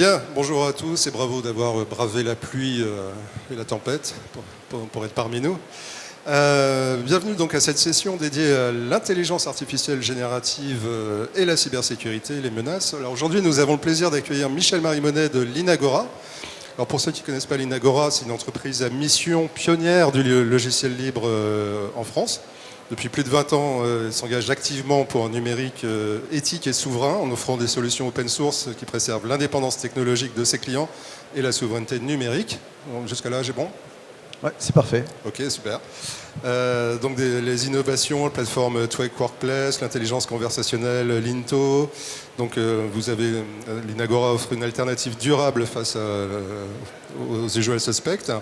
Bien, bonjour à tous et bravo d'avoir bravé la pluie et la tempête pour être parmi nous. Bienvenue donc à cette session dédiée à l'intelligence artificielle générative et la cybersécurité, les menaces. Alors aujourd'hui, nous avons le plaisir d'accueillir Michel-Marie Monet de l'Inagora. Alors pour ceux qui ne connaissent pas l'Inagora, c'est une entreprise à mission pionnière du logiciel libre en France. Depuis plus de 20 ans, elle s'engage activement pour un numérique éthique et souverain en offrant des solutions open source qui préservent l'indépendance technologique de ses clients et la souveraineté numérique. Jusqu'à là, j'ai bon ? Ouais, c'est parfait. Ok, super. Donc les innovations, la plateforme Twake Workplace, l'intelligence conversationnelle, l'Into. Donc vous avez l'Inagora offre une alternative durable face aux usual suspects.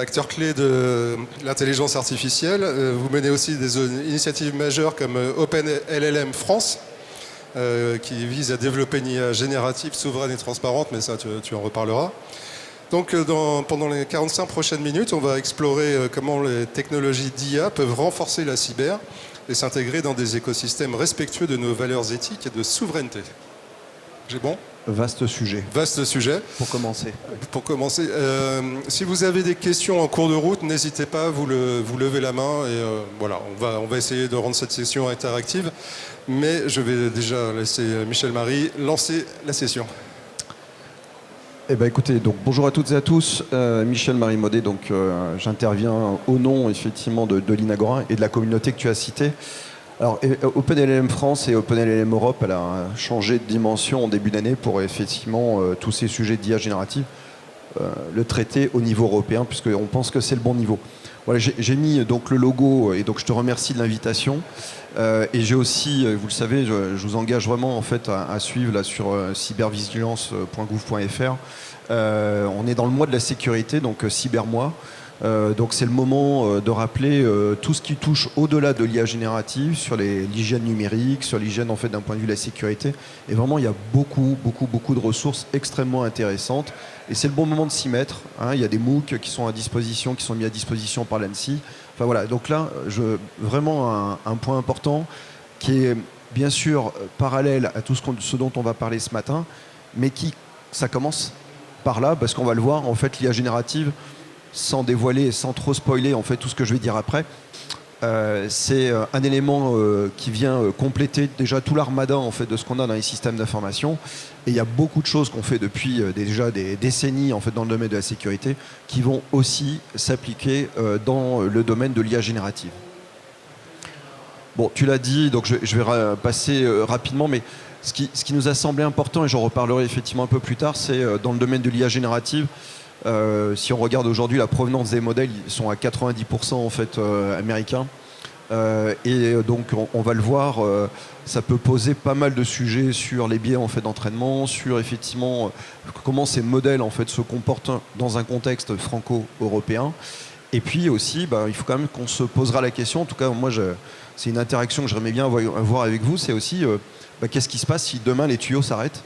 Acteur clé de l'intelligence artificielle, vous menez aussi des initiatives majeures comme OpenLLM France, qui vise à développer une IA générative, souveraine et transparente, mais ça tu en reparleras. Donc pendant les 45 prochaines minutes, on va explorer comment les technologies d'IA peuvent renforcer la cyber et s'intégrer dans des écosystèmes respectueux de nos valeurs éthiques et de souveraineté. J'ai bon ? Vaste sujet. Vaste sujet. Pour commencer. Pour commencer, si vous avez des questions en cours de route, n'hésitez pas, vous levez la main et voilà, on va essayer de rendre cette session interactive. Mais je vais déjà laisser Michel-Marie lancer la session. Eh ben, écoutez, donc bonjour à toutes et à tous. Michel-Marie Modet, donc j'interviens au nom effectivement de l'Inagora et de la communauté que tu as citée. Alors, OpenLLM France et OpenLLM Europe, elle a changé de dimension en début d'année pour effectivement tous ces sujets d'IA générative, le traiter au niveau européen, puisqu'on pense que c'est le bon niveau. Voilà, j'ai mis donc le logo et donc je te remercie de l'invitation. Et j'ai aussi, vous le savez, je vous engage vraiment en fait à suivre là sur cybervigilance.gouv.fr. On est dans le mois de la sécurité, donc cybermois. Donc c'est le moment de rappeler tout ce qui touche au-delà de l'IA générative, sur l'hygiène numérique, sur l'hygiène en fait d'un point de vue de la sécurité. Et vraiment, il y a beaucoup de ressources extrêmement intéressantes. Et c'est le bon moment de s'y mettre. Hein. Il y a des MOOC qui sont mis à disposition par l'ANSSI. Enfin voilà, donc là, vraiment un point important qui est bien sûr parallèle à tout ce dont on va parler ce matin, mais ça commence par là, parce qu'on va le voir, en fait, l'IA générative, sans dévoiler, sans trop spoiler en fait tout ce que je vais dire après, c'est un élément qui vient compléter déjà tout l'armada en fait de ce qu'on a dans les systèmes d'information. Et il y a beaucoup de choses qu'on fait depuis déjà des décennies en fait dans le domaine de la sécurité qui vont aussi s'appliquer dans le domaine de l'IA générative. Bon, tu l'as dit, donc je vais passer rapidement, mais ce qui nous a semblé important, et j'en reparlerai effectivement un peu plus tard, c'est dans le domaine de l'IA générative. Si on regarde aujourd'hui la provenance des modèles, ils sont à 90% en fait américains. Et donc on va le voir, ça peut poser pas mal de sujets sur les biais en fait d'entraînement, sur effectivement comment ces modèles en fait se comportent dans un contexte franco-européen. Et puis aussi, il faut quand même qu'on se posera la question. En tout cas, moi, c'est une interaction que j'aimerais bien avoir avec vous. C'est aussi qu'est-ce qui se passe si demain les tuyaux s'arrêtent ?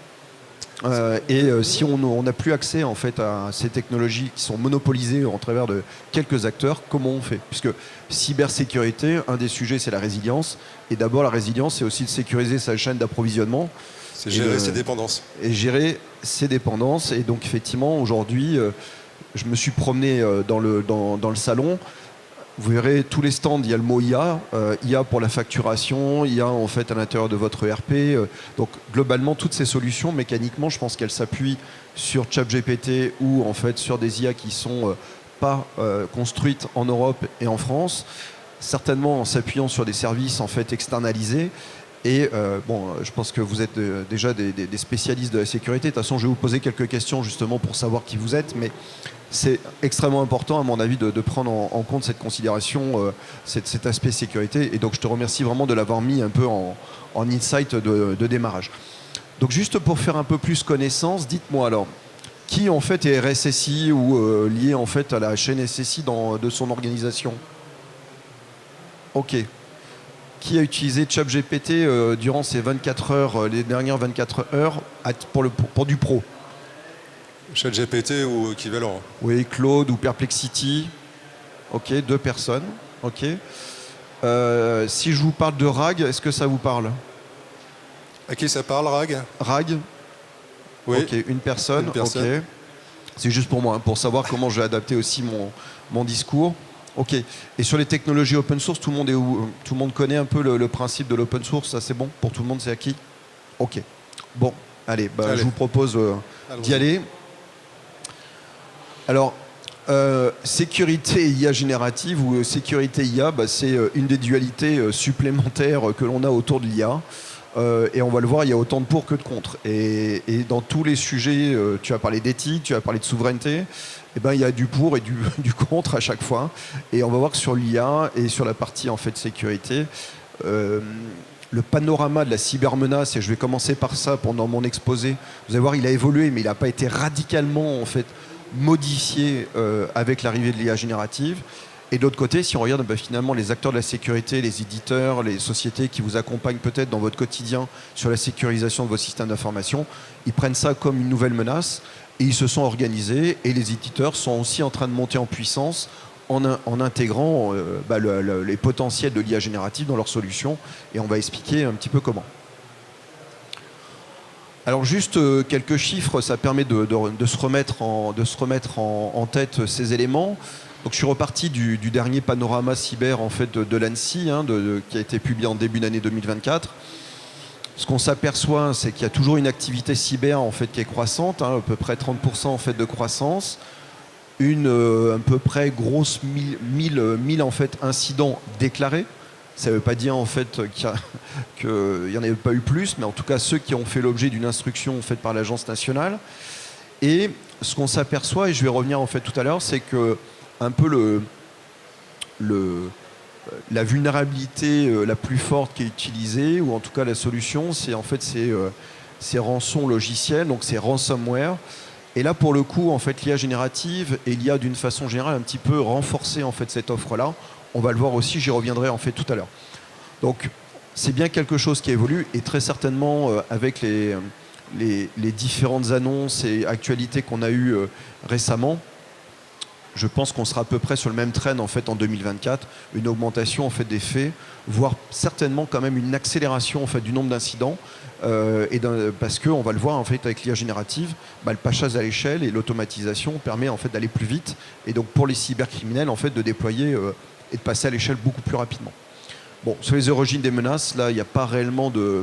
Si on n'a plus accès en fait à ces technologies qui sont monopolisées en travers de quelques acteurs, comment on fait ? Puisque cybersécurité, un des sujets, c'est la résilience. Et d'abord, la résilience, c'est aussi de sécuriser sa chaîne d'approvisionnement. C'est gérer ses dépendances. Et gérer ses dépendances. Et donc, effectivement, aujourd'hui, je me suis promené dans le salon. Vous verrez, tous les stands, il y a le mot IA. IA pour la facturation, IA en fait à l'intérieur de votre ERP. Donc globalement, toutes ces solutions, mécaniquement, je pense qu'elles s'appuient sur ChatGPT ou en fait sur des IA qui sont pas construites en Europe et en France. Certainement en s'appuyant sur des services en fait externalisés. Et je pense que vous êtes déjà des spécialistes de la sécurité. De toute façon, je vais vous poser quelques questions justement pour savoir qui vous êtes. Mais c'est extrêmement important, à mon avis, de prendre en compte cette considération, cet aspect sécurité. Et donc, je te remercie vraiment de l'avoir mis un peu en insight de démarrage. Donc, juste pour faire un peu plus connaissance, dites-moi alors, qui en fait est RSSI ou lié en fait à la chaîne SSI de son organisation ? Ok. Qui a utilisé ChatGPT durant ces 24 heures, les dernières 24 heures pour du pro ? ChatGPT ou équivalent. Oui, Claude ou Perplexity. Ok, 2 personnes. Ok. Si je vous parle de RAG, est-ce que ça vous parle ? À qui ça parle, RAG ? RAG ? Oui. Ok, une personne. Une personne. Ok. C'est juste pour moi, hein, pour savoir comment je vais adapter aussi mon discours. Ok. Et sur les technologies open source, tout le monde connaît un peu le principe de l'open source. Ça, c'est bon pour tout le monde, c'est acquis. Ok. Bon, allez, Allez. je vous propose d'y aller. Alors, sécurité IA générative ou sécurité IA, c'est une des dualités supplémentaires que l'on a autour de l'IA. Et on va le voir, il y a autant de pour que de contre. Et dans tous les sujets, tu as parlé d'éthique, tu as parlé de souveraineté, eh ben, il y a du pour et du contre à chaque fois. Et on va voir que sur l'IA et sur la partie en fait sécurité, le panorama de la cybermenace, et je vais commencer par ça pendant mon exposé, vous allez voir, il a évolué, mais il n'a pas été radicalement en fait modifié avec l'arrivée de l'IA générative. Et de l'autre côté, si on regarde finalement les acteurs de la sécurité, les éditeurs, les sociétés qui vous accompagnent peut-être dans votre quotidien sur la sécurisation de vos systèmes d'information, ils prennent ça comme une nouvelle menace et ils se sont organisés. Et les éditeurs sont aussi en train de monter en puissance en intégrant les potentiels de l'IA générative dans leurs solutions. Et on va expliquer un petit peu comment. Alors juste quelques chiffres, ça permet de se remettre en tête ces éléments. Donc je suis reparti du dernier panorama cyber en fait de l'ANSSI, qui a été publié en début d'année 2024. Ce qu'on s'aperçoit, c'est qu'il y a toujours une activité cyber en fait qui est croissante, à peu près 30% en fait de croissance, à peu près grosse 1000 en fait incidents déclarés. Ça ne veut pas dire en fait qu'il n'y en avait pas eu plus, mais en tout cas ceux qui ont fait l'objet d'une instruction faite par l'agence nationale. Et ce qu'on s'aperçoit, et je vais revenir en fait tout à l'heure, c'est que un peu la vulnérabilité la plus forte qui est utilisée, ou en tout cas la solution, c'est en fait ces rançons logiciels, donc ces ransomware. Et là, pour le coup, en fait, l'IA générative et l'IA d'une façon générale un petit peu renforcé en fait cette offre-là. On va le voir aussi, j'y reviendrai en fait tout à l'heure. Donc, c'est bien quelque chose qui évolue et très certainement avec les différentes annonces et actualités qu'on a eues récemment. Je pense qu'on sera à peu près sur le même trend en fait en 2024, une augmentation en fait des faits, voire certainement quand même une accélération en fait du nombre d'incidents, parce qu'on va le voir en fait avec l'IA générative, le passage à l'échelle et l'automatisation permet en fait d'aller plus vite, et donc pour les cybercriminels en fait de déployer et de passer à l'échelle beaucoup plus rapidement. Bon, sur les origines des menaces, là il n'y a pas réellement de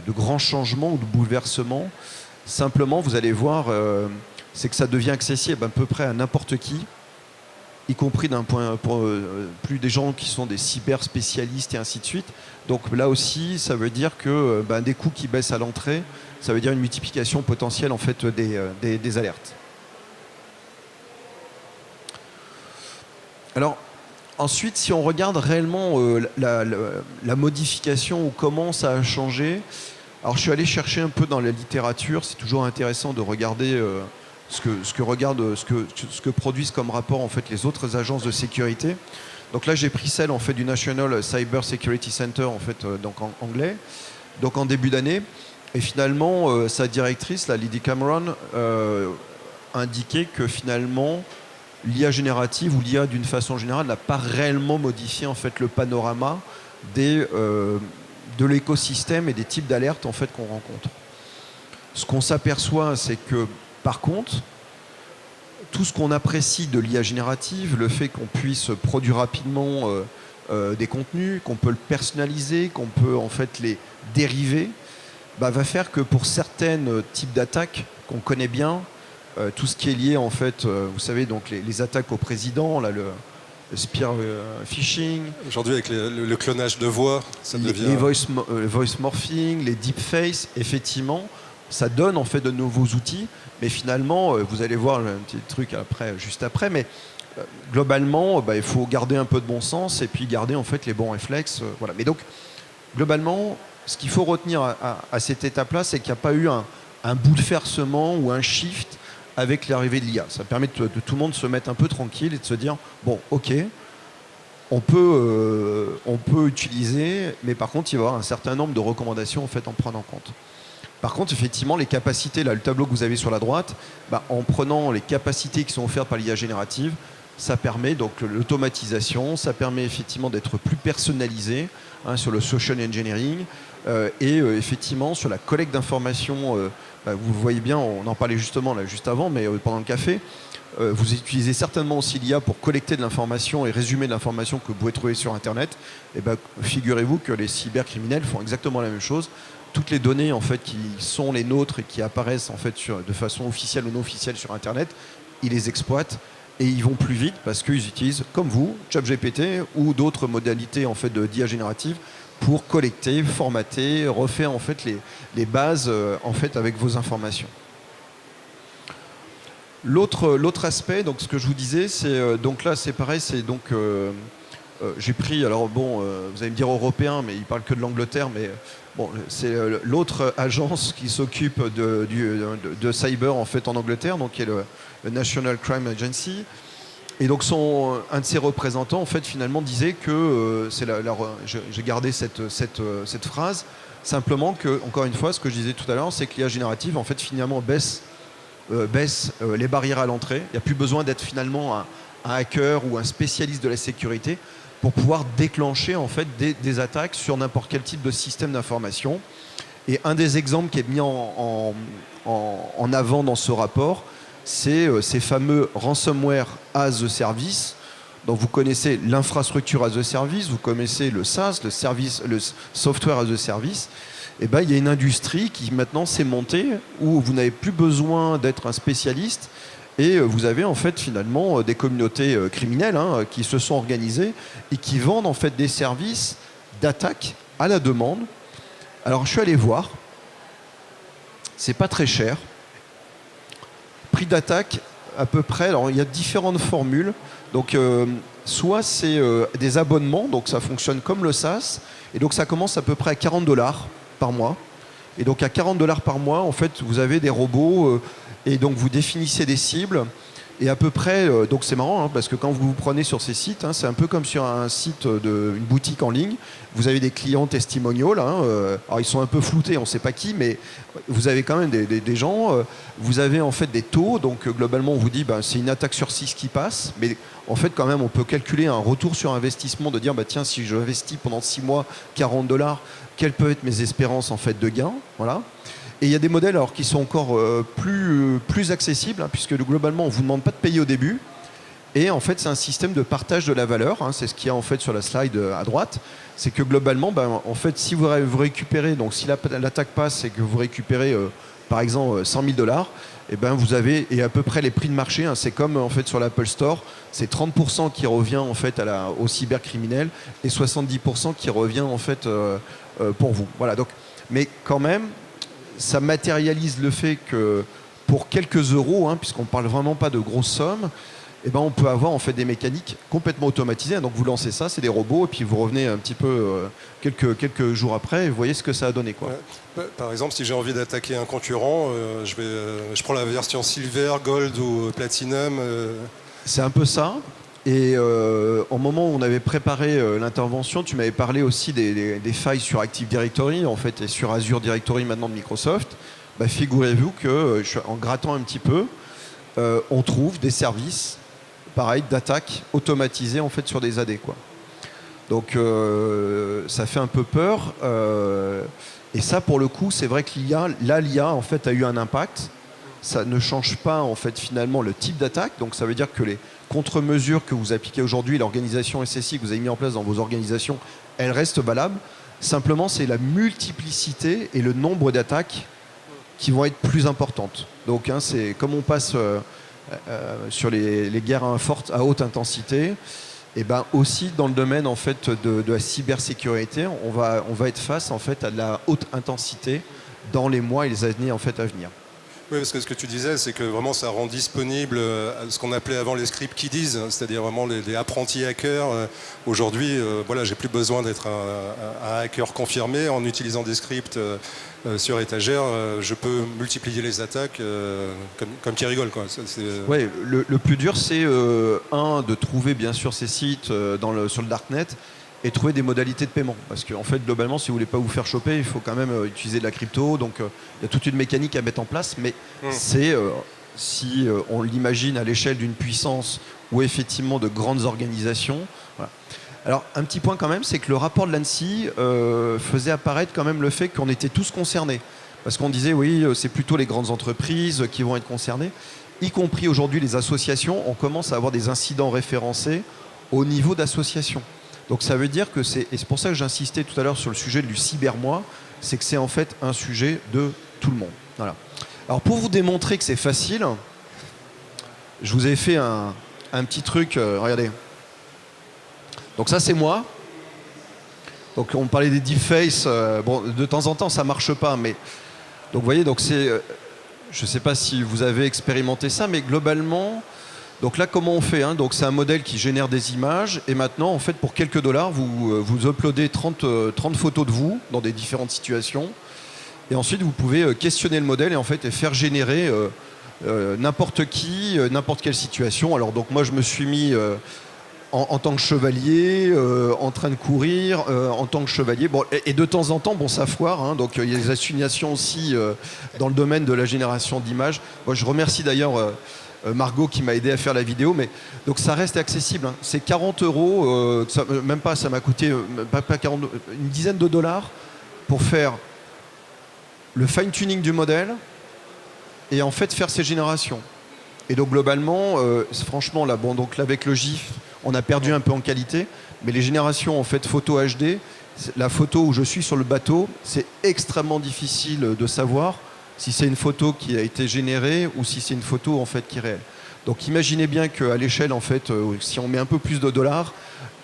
grands changements ou de bouleversements. Simplement, vous allez voir. C'est que ça devient accessible à peu près à n'importe qui, y compris d'un point pour plus des gens qui sont des cyber spécialistes et ainsi de suite. Donc là aussi, ça veut dire que des coûts qui baissent à l'entrée, ça veut dire une multiplication potentielle en fait des alertes. Alors ensuite, si on regarde réellement la modification ou comment ça a changé, alors je suis allé chercher un peu dans la littérature. C'est toujours intéressant de regarder ce que produisent comme rapport en fait les autres agences de sécurité. Donc là j'ai pris celle en fait du National Cyber Security Center en fait donc en anglais, donc en début d'année, et finalement sa directrice, la Lydie Cameron, indiquait que finalement l'IA générative ou l'IA d'une façon générale n'a pas réellement modifié en fait le panorama de l'écosystème et des types d'alertes en fait qu'on rencontre. Ce qu'on s'aperçoit, c'est que par contre, tout ce qu'on apprécie de l'IA générative, le fait qu'on puisse produire rapidement des contenus, qu'on peut le personnaliser, qu'on peut en fait les dériver, va faire que pour certains types d'attaques qu'on connaît bien, tout ce qui est lié en fait, vous savez, donc les attaques au président, là, le spear phishing. Aujourd'hui, avec le clonage de voix, ça devient... Les voice morphing, les deepfakes, effectivement, ça donne en fait de nouveaux outils, mais finalement, vous allez voir un petit truc juste après, mais globalement, il faut garder un peu de bon sens et puis garder en fait les bons réflexes. Voilà. Mais donc, globalement, ce qu'il faut retenir à cette étape-là, c'est qu'il n'y a pas eu un bouleversement ou un shift avec l'arrivée de l'IA. Ça permet de tout le monde se mettre un peu tranquille et de se dire, bon, ok, on peut utiliser, mais par contre, il va y avoir un certain nombre de recommandations en fait en prenant en compte. Par contre, effectivement, les capacités, là, le tableau que vous avez sur la droite, en prenant les capacités qui sont offertes par l'IA générative, ça permet donc l'automatisation, ça permet effectivement d'être plus personnalisé sur le social engineering, Effectivement, sur la collecte d'informations, vous le voyez bien, on en parlait justement là, juste avant, mais pendant le café, vous utilisez certainement aussi l'IA pour collecter de l'information et résumer de l'information que vous pouvez trouver sur Internet. Et figurez-vous que les cybercriminels font exactement la même chose. Toutes les données en fait, qui sont les nôtres et qui apparaissent en fait, de façon officielle ou non officielle sur Internet, ils les exploitent et ils vont plus vite parce qu'ils utilisent, comme vous, ChatGPT ou d'autres modalités en fait, d'IA générative pour collecter, formater, refaire en fait, les bases en fait, avec vos informations. L'autre aspect, donc ce que je vous disais, c'est donc là c'est pareil, c'est donc j'ai pris, alors bon, vous allez me dire européen, mais il parle que de l'Angleterre, mais bon, c'est l'autre agence qui s'occupe de cyber en fait en Angleterre, donc qui est le National Crime Agency. Et donc un de ses représentants en fait finalement disait que j'ai gardé cette phrase simplement que, encore une fois, ce que je disais tout à l'heure, c'est que l'IA générative en fait finalement baisse les barrières à l'entrée. Il n'y a plus besoin d'être finalement un hacker ou un spécialiste de la sécurité pour pouvoir déclencher en fait des attaques sur n'importe quel type de système d'information. Et un des exemples qui est mis en avant dans ce rapport, c'est ces fameux ransomware as a service. Donc vous connaissez l'infrastructure as a service, vous connaissez le SaaS, le software as a service. Et il y a une industrie qui maintenant s'est montée où vous n'avez plus besoin d'être un spécialiste et vous avez en fait finalement des communautés criminelles qui se sont organisées et qui vendent en fait des services d'attaque à la demande. Alors je suis allé voir, c'est pas très cher. Prix d'attaque à peu près, alors il y a différentes formules. Donc soit c'est des abonnements, donc ça fonctionne comme le SaaS, et donc ça commence à peu près à $40 par mois. Et donc à $40 par mois, en fait, vous avez des robots et donc vous définissez des cibles. Et à peu près, donc c'est marrant parce que quand vous vous prenez sur ces sites, c'est un peu comme sur un site d'une boutique en ligne. Vous avez des clients testimonials. Alors ils sont un peu floutés, on ne sait pas qui, mais vous avez quand même des gens. Vous avez en fait des taux. Donc globalement, on vous dit c'est une attaque sur 6 qui passe. Mais en fait, quand même, on peut calculer un retour sur investissement de dire tiens, si je investis pendant 6 mois $40, quelles peuvent être mes espérances en fait de gain, voilà. Et il y a des modèles alors, qui sont encore plus accessibles, puisque globalement, on ne vous demande pas de payer au début. Et en fait, c'est un système de partage de la valeur. C'est ce qu'il y a en fait sur la slide à droite. C'est que globalement, en fait, si vous récupérez, donc si l'attaque passe et que vous récupérez, par exemple, $100 000, vous avez à peu près les prix de marché. C'est comme en fait sur l'Apple Store, c'est 30% qui revient en fait aux cybercriminels et 70% qui revient en fait pour vous. Voilà. Donc, mais quand même, ça matérialise le fait que pour quelques euros, puisqu'on ne parle vraiment pas de grosses sommes, on peut avoir en fait des mécaniques complètement automatisées. Donc vous lancez ça, c'est des robots, et puis vous revenez un petit peu quelques jours après, et vous voyez ce que ça a donné, quoi. Ouais. Par exemple, si j'ai envie d'attaquer un concurrent, je prends la version Silver, Gold ou Platinum. C'est un peu ça. Et au moment où on avait préparé l'intervention, tu m'avais parlé aussi des failles sur Active Directory, en fait, et sur Azure Directory maintenant de Microsoft. Figurez-vous que, en grattant un petit peu, on trouve des services, pareil, d'attaque automatisés en fait sur des AD, quoi. Donc ça fait un peu peur. Et ça, pour le coup, c'est vrai que l'IA en fait a eu un impact. Ça ne change pas en fait finalement le type d'attaque. Donc ça veut dire que les contre-mesures que vous appliquez aujourd'hui, l'organisation SSI que vous avez mis en place dans vos organisations, elles restent valables. Simplement, c'est la multiplicité et le nombre d'attaques qui vont être plus importantes. Donc c'est comme on passe sur les guerres à haute intensité, et aussi dans le domaine en fait de la cybersécurité, on va être face en fait à de la haute intensité dans les mois et les années en fait à venir. Oui, parce que ce que tu disais, c'est que vraiment ça rend disponible ce qu'on appelait avant les script kiddies, c'est-à-dire vraiment les apprentis hackers. Aujourd'hui, j'ai plus besoin d'être un hacker confirmé. En utilisant des scripts sur étagère, je peux multiplier les attaques comme qui rigole, quoi. Oui, le plus dur, c'est de trouver bien sûr ces sites sur le darknet et trouver des modalités de paiement. Parce qu'en fait, globalement, si vous ne voulez pas vous faire choper, il faut quand même utiliser de la crypto. Donc, il y a toute une mécanique à mettre en place. Mais si on l'imagine à l'échelle d'une puissance ou effectivement de grandes organisations, voilà. Alors, un petit point quand même, c'est que le rapport de l'ANSSI faisait apparaître quand même le fait qu'on était tous concernés. Parce qu'on disait, oui, c'est plutôt les grandes entreprises qui vont être concernées, y compris aujourd'hui les associations. On commence à avoir des incidents référencés au niveau d'associations. Donc ça veut dire que et c'est pour ça que j'insistais tout à l'heure sur le sujet du cybermois, c'est que c'est en fait un sujet de tout le monde. Voilà. Alors pour vous démontrer que c'est facile, je vous ai fait un petit truc, regardez. Donc ça c'est moi. Donc on parlait des deepfakes, bon de temps en temps ça marche pas, mais donc vous voyez, donc c'est, je sais pas si vous avez expérimenté ça, mais globalement, donc là comment on fait, hein, donc c'est un modèle qui génère des images et maintenant en fait pour quelques dollars vous uploadez 30 photos de vous dans des différentes situations et ensuite vous pouvez questionner le modèle et en fait et faire générer n'importe qui, n'importe quelle situation. Alors donc moi je me suis mis en tant que chevalier, en train de courir, en tant que chevalier. Bon, et de temps en temps, bon, ça foire. Hein, donc il y a des assignations aussi dans le domaine de la génération d'images. Bon, je remercie d'ailleurs Margot qui m'a aidé à faire la vidéo. Mais donc ça reste accessible. Hein. C'est 40 euros, même pas, ça m'a coûté pas 40, une dizaine de dollars pour faire le fine-tuning du modèle et en fait faire ces générations. Et donc globalement, franchement, là, bon, donc là, avec le GIF, on a perdu un peu en qualité, mais les générations en fait photo HD, la photo où je suis sur le bateau, c'est extrêmement difficile de savoir si c'est une photo qui a été générée ou si c'est une photo en fait qui est réelle. Donc imaginez bien qu'à l'échelle en fait, si on met un peu plus de dollars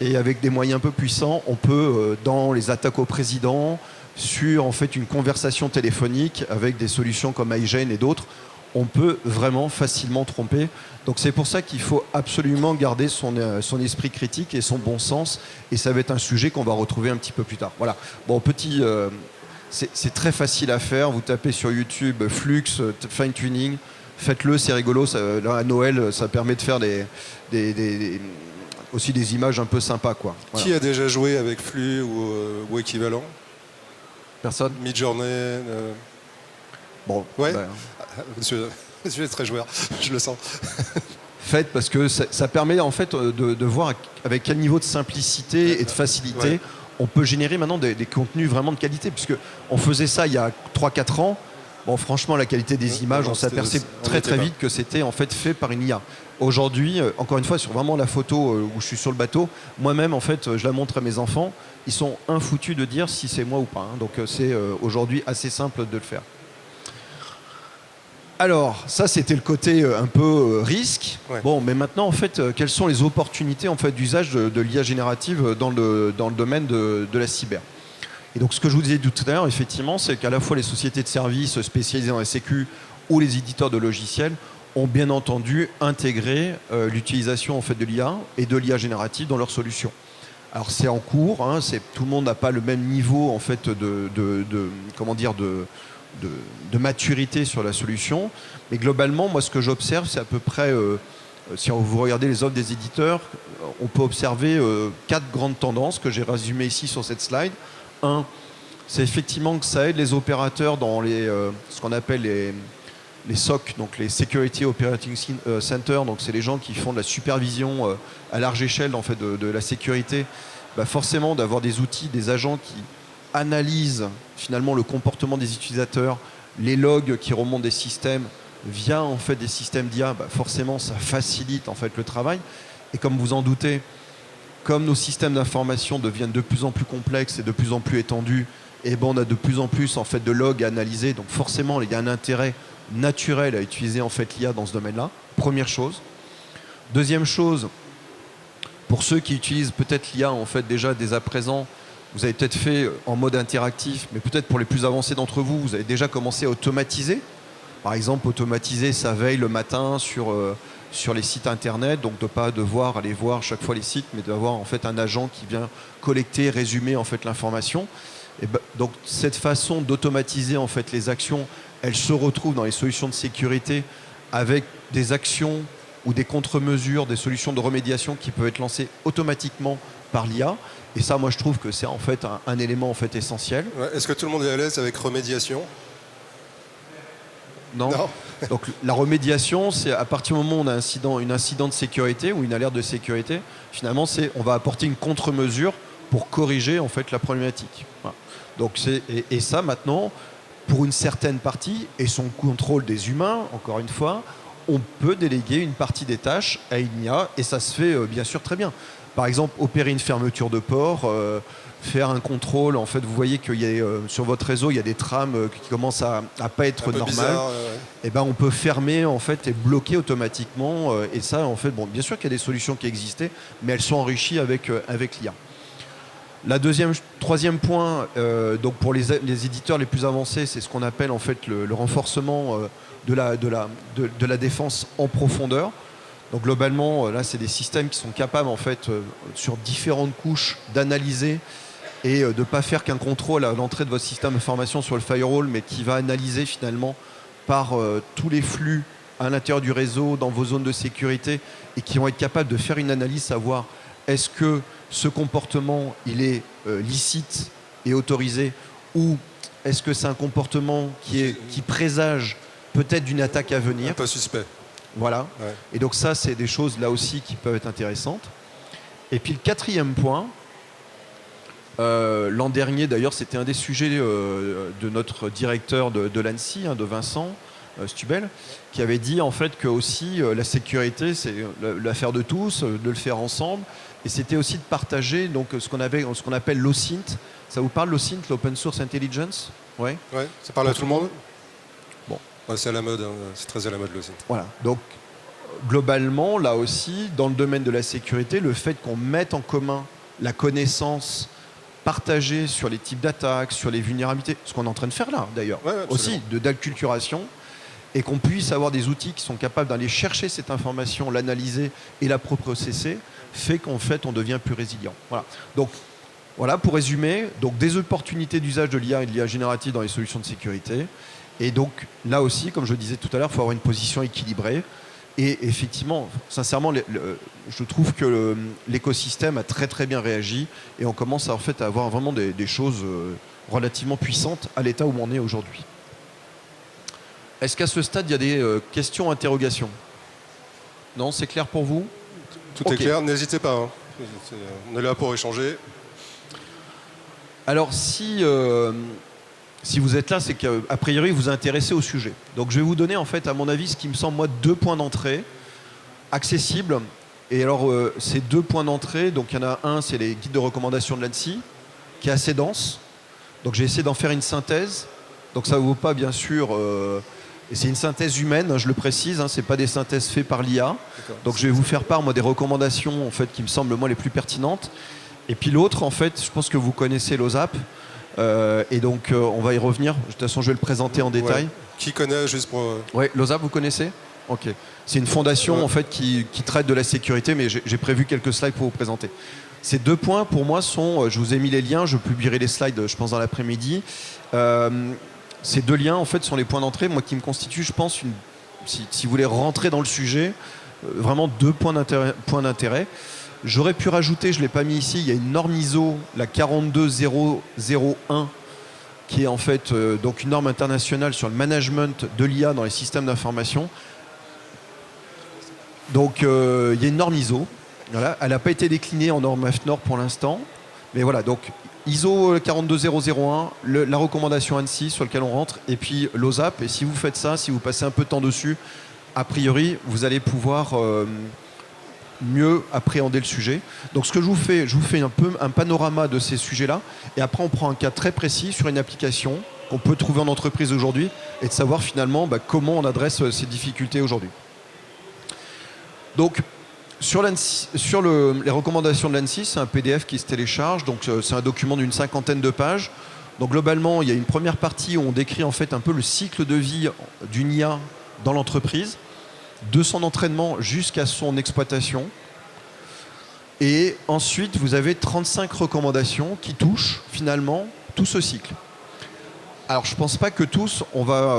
et avec des moyens un peu puissants, on peut dans les attaques au président, sur en fait une conversation téléphonique avec des solutions comme iGen et d'autres, on peut vraiment facilement tromper. Donc c'est pour ça qu'il faut absolument garder son esprit critique et son bon sens. Et ça va être un sujet qu'on va retrouver un petit peu plus tard. Voilà. Bon, petit, c'est très facile à faire. Vous tapez sur YouTube Flux, Fine Tuning. Faites-le, c'est rigolo. Ça, là, à Noël, ça permet de faire aussi des images un peu sympas, quoi. Voilà. Qui a déjà joué avec Flux ou équivalent? Personne? Midjourney Bon. Ouais. Ben... Monsieur est très joueur, je le sens. Faites parce que ça permet en fait de voir avec quel niveau de simplicité et de facilité on peut générer maintenant des contenus vraiment de qualité, puisque on faisait ça il y a 3-4 ans. Bon, franchement, la qualité des images, on s'aperçoit très vite que c'était en fait fait par une IA. Aujourd'hui, encore une fois, sur vraiment la photo où je suis sur le bateau, moi-même, en fait, je la montre à mes enfants. Ils sont infoutus de dire si c'est moi ou pas. Hein. Donc, c'est aujourd'hui assez simple de le faire. Alors, ça, c'était le côté un peu risque. Ouais. Bon, mais maintenant, en fait, quelles sont les opportunités en fait, d'usage de l'IA générative dans le domaine de la cyber? Et donc, ce que je vous disais tout à l'heure, effectivement, c'est qu'à la fois les sociétés de services spécialisées dans la sécu ou les éditeurs de logiciels ont bien entendu intégré l'utilisation en fait, de l'IA et de l'IA générative dans leurs solutions. Alors, c'est en cours. Hein, tout le monde n'a pas le même niveau en fait, de maturité sur la solution. Mais globalement, moi, ce que j'observe, c'est à peu près, si vous regardez les offres des éditeurs, on peut observer 4 grandes tendances que j'ai résumées ici sur cette slide. Un, c'est effectivement que ça aide les opérateurs dans ce qu'on appelle les SOC, donc les Security Operating Center. Donc, c'est les gens qui font de la supervision à large échelle en fait, de la sécurité. Bah, forcément, d'avoir des outils, des agents qui analyse finalement le comportement des utilisateurs, les logs qui remontent des systèmes via en fait des systèmes d'IA, bah forcément ça facilite en fait le travail. Et comme vous en doutez, comme nos systèmes d'information deviennent de plus en plus complexes et de plus en plus étendus, et ben on a de plus en plus en fait de logs à analyser. Donc forcément il y a un intérêt naturel à utiliser en fait l'IA dans ce domaine-là. Première chose. Deuxième chose, pour ceux qui utilisent peut-être l'IA en fait déjà dès à présent. Vous avez peut-être fait en mode interactif, mais peut-être pour les plus avancés d'entre vous, vous avez déjà commencé à automatiser. Par exemple, automatiser sa veille le matin sur les sites internet, donc de ne pas devoir aller voir chaque fois les sites, mais d'avoir en fait un agent qui vient collecter, résumer en fait l'information. Et donc cette façon d'automatiser en fait les actions, elle se retrouve dans les solutions de sécurité avec des actions ou des contre-mesures, des solutions de remédiation qui peuvent être lancées automatiquement par l'IA. Et ça, moi, je trouve que c'est en fait un élément en fait essentiel. Ouais, est-ce que tout le monde est à l'aise avec remédiation? Non. Donc la remédiation, c'est à partir du moment où on a une incident de sécurité ou une alerte de sécurité, finalement, on va apporter une contre-mesure pour corriger en fait la problématique. Voilà. Donc et ça maintenant, pour une certaine partie, et son contrôle des humains, encore une fois, on peut déléguer une partie des tâches à une IA et ça se fait bien sûr très bien. Par exemple, opérer une fermeture de port, faire un contrôle. En fait, vous voyez qu'il y a sur votre réseau, il y a des trames qui commencent à pas être normales. Bizarre, Et ben, on peut fermer en fait et bloquer automatiquement. Et ça, en fait, bon, bien sûr qu'il y a des solutions qui existaient, mais elles sont enrichies avec l'IA. Troisième point, donc pour les éditeurs les plus avancés, c'est ce qu'on appelle en fait le renforcement de la défense en profondeur. Donc globalement, là, c'est des systèmes qui sont capables, en fait, sur différentes couches, d'analyser et de ne pas faire qu'un contrôle à l'entrée de votre système d'information sur le firewall, mais qui va analyser finalement par tous les flux à l'intérieur du réseau, dans vos zones de sécurité, et qui vont être capables de faire une analyse, savoir est-ce que ce comportement, il est licite et autorisé, ou est-ce que c'est un comportement qui présage peut-être d'une attaque à venir. Un peu suspect. Voilà. Ouais. Et donc ça, c'est des choses là aussi qui peuvent être intéressantes. Et puis le quatrième point, l'an dernier d'ailleurs, c'était un des sujets de notre directeur de l'ANSSI, de Vincent Stubel, qui avait dit en fait que aussi la sécurité, c'est l'affaire de tous, de le faire ensemble. Et c'était aussi de partager donc, ce qu'on appelle l'OSINT. Ça vous parle l'OSINT, l'Open Source Intelligence? Ouais. Ouais, ça parle à tout le monde. Bon. Ouais, c'est à la mode, hein. C'est très à la mode l'OSINT. Voilà. Donc globalement, là aussi, dans le domaine de la sécurité, le fait qu'on mette en commun la connaissance partagée sur les types d'attaques, sur les vulnérabilités, ce qu'on est en train de faire là d'ailleurs, aussi d'acculturation, et qu'on puisse avoir des outils qui sont capables d'aller chercher cette information, l'analyser et la processer, fait qu'en fait on devient plus résilient. Voilà. Donc voilà, pour résumer, donc des opportunités d'usage de l'IA et de l'IA générative dans les solutions de sécurité. Et donc là aussi, comme je le disais tout à l'heure, il faut avoir une position équilibrée. Et effectivement, sincèrement, je trouve que l'écosystème a très très bien réagi et on commence en fait, à avoir vraiment des choses relativement puissantes à l'état où on est aujourd'hui. Est-ce qu'à ce stade, il y a des questions, interrogations? Non, c'est clair pour vous? Tout est clair, n'hésitez pas. Hein. On est là pour échanger. Alors si vous êtes là, c'est qu'a priori vous vous intéressez au sujet. Donc je vais vous donner en fait, à mon avis, ce qui me semble moi 2 points d'entrée accessibles. Et alors ces 2 points d'entrée, donc il y en a un, c'est les guides de recommandation de l'ANSSI, qui est assez dense. Donc j'ai essayé d'en faire une synthèse. Donc ça ne vaut pas bien sûr. Et c'est une synthèse humaine, hein, je le précise. Hein, c'est pas des synthèses faites par l'IA. Donc je vais vous faire part moi des recommandations en fait qui me semblent moi les plus pertinentes. Et puis l'autre, en fait, je pense que vous connaissez l'OSAP. Et donc, on va y revenir. De toute façon, je vais le présenter en détail. Ouais. Qui connaît, juste pour... Oui, l'OSAP, vous connaissez? Ok. C'est une fondation, en fait, qui traite de la sécurité, mais j'ai prévu quelques slides pour vous présenter. Ces 2 points, pour moi, sont... Je vous ai mis les liens, je publierai les slides, je pense, dans l'après-midi. Ces 2 liens, en fait, sont les points d'entrée, moi, qui me constituent, je pense, si vous voulez rentrer dans le sujet, vraiment 2 points d'intérêt. J'aurais pu rajouter, je ne l'ai pas mis ici, il y a une norme ISO, la 42001, qui est en fait donc une norme internationale sur le management de l'IA dans les systèmes d'information. Donc il y a une norme ISO, voilà. Elle n'a pas été déclinée en norme AFNOR pour l'instant, mais voilà, donc ISO 42001, la recommandation ANSSI sur laquelle on rentre, et puis l'OSAP, et si vous faites ça, si vous passez un peu de temps dessus, a priori, vous allez pouvoir... mieux appréhender le sujet. Donc ce que je vous fais un peu un panorama de ces sujets-là, et après on prend un cas très précis sur une application qu'on peut trouver en entreprise aujourd'hui, et de savoir finalement comment on adresse ces difficultés aujourd'hui. Donc sur les recommandations de l'ANSSI, c'est un PDF qui se télécharge, donc c'est un document d'une 50aine de pages. Donc globalement, il y a une première partie où on décrit en fait un peu le cycle de vie d'une IA dans l'entreprise, de son entraînement jusqu'à son exploitation. Et ensuite, vous avez 35 recommandations qui touchent finalement tout ce cycle. Alors, je ne pense pas que tous, on va...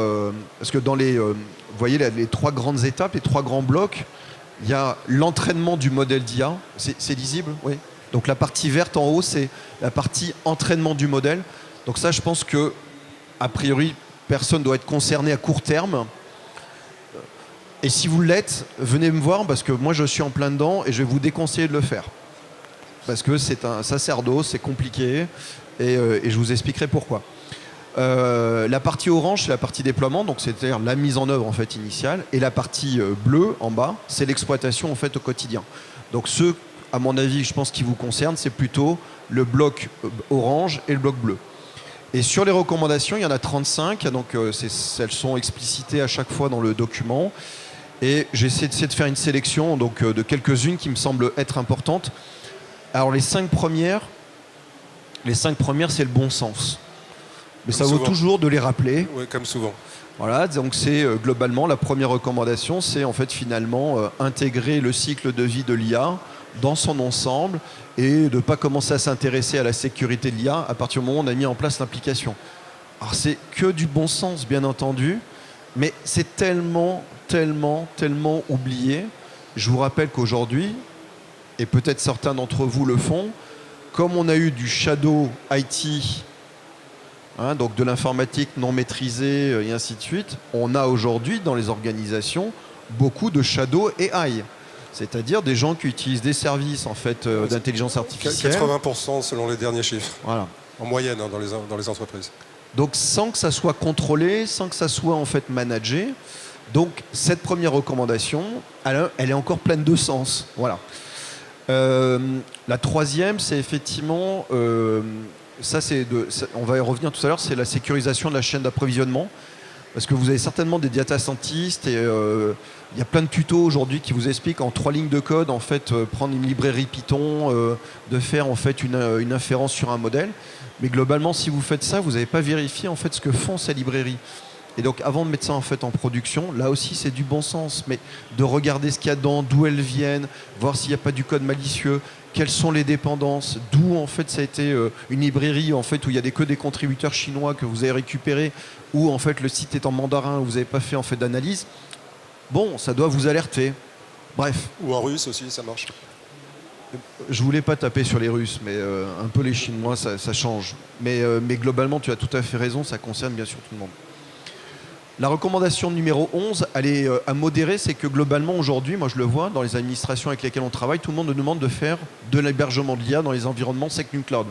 parce que dans vous voyez les 3 grandes étapes, les 3 grands blocs, il y a l'entraînement du modèle d'IA. C'est lisible? Oui. Donc la partie verte en haut, c'est la partie entraînement du modèle. Donc ça, je pense que, a priori, personne ne doit être concerné à court terme. Et si vous l'êtes, venez me voir parce que moi je suis en plein dedans et je vais vous déconseiller de le faire. Parce que c'est un sacerdoce, c'est compliqué et je vous expliquerai pourquoi. La partie orange, c'est la partie déploiement, donc c'est-à-dire la mise en œuvre en fait initiale, et la partie bleue en bas, c'est l'exploitation en fait au quotidien. Donc ceux, à mon avis, je pense qui vous concernent, c'est plutôt le bloc orange et le bloc bleu. Et sur les recommandations, il y en a 35, donc elles sont explicitées à chaque fois dans le document. Et j'ai essayé de faire une sélection donc, de quelques-unes qui me semblent être importantes. Alors les 5 premières, c'est le bon sens. Mais ça vaut toujours de les rappeler. Oui, comme souvent. Voilà, donc c'est globalement la première recommandation, c'est en fait finalement intégrer le cycle de vie de l'IA dans son ensemble et de ne pas commencer à s'intéresser à la sécurité de l'IA à partir du moment où on a mis en place l'application. Alors c'est que du bon sens bien entendu, mais c'est tellement oublié. Je vous rappelle qu'aujourd'hui, et peut-être certains d'entre vous le font, comme on a eu du shadow IT, donc de l'informatique non maîtrisée et ainsi de suite, on a aujourd'hui dans les organisations beaucoup de shadow AI. C'est-à-dire des gens qui utilisent des services en fait, d'intelligence artificielle. 80% selon les derniers chiffres. Voilà. En moyenne dans les entreprises. Donc sans que ça soit contrôlé, sans que ça soit en fait managé. Donc cette première recommandation, elle est encore pleine de sens. Voilà. La troisième, c'est effectivement, on va y revenir tout à l'heure, c'est la sécurisation de la chaîne d'approvisionnement. Parce que vous avez certainement des data scientists et il y a plein de tutos aujourd'hui qui vous expliquent en 3 lignes de code, en fait, prendre une librairie Python, de faire en fait une inférence sur un modèle. Mais globalement, si vous faites ça, vous n'avez pas vérifié en fait ce que font ces librairies. Et donc, avant de mettre ça en fait en production, là aussi c'est du bon sens, mais de regarder ce qu'il y a dedans, d'où elles viennent, voir s'il n'y a pas du code malicieux, quelles sont les dépendances, d'où en fait ça a été une librairie en fait où il y a que des contributeurs chinois que vous avez récupérés, où en fait le site est en mandarin, où vous n'avez pas fait en fait d'analyse. Bon, ça doit vous alerter. Bref. Ou en russe aussi, ça marche. Je voulais pas taper sur les Russes, mais un peu les Chinois, ça change. Mais globalement, tu as tout à fait raison, ça concerne bien sûr tout le monde. La recommandation numéro 11, elle est à modérer, c'est que globalement aujourd'hui, moi je le vois dans les administrations avec lesquelles on travaille, tout le monde nous demande de faire de l'hébergement de l'IA dans les environnements SecNumCloud.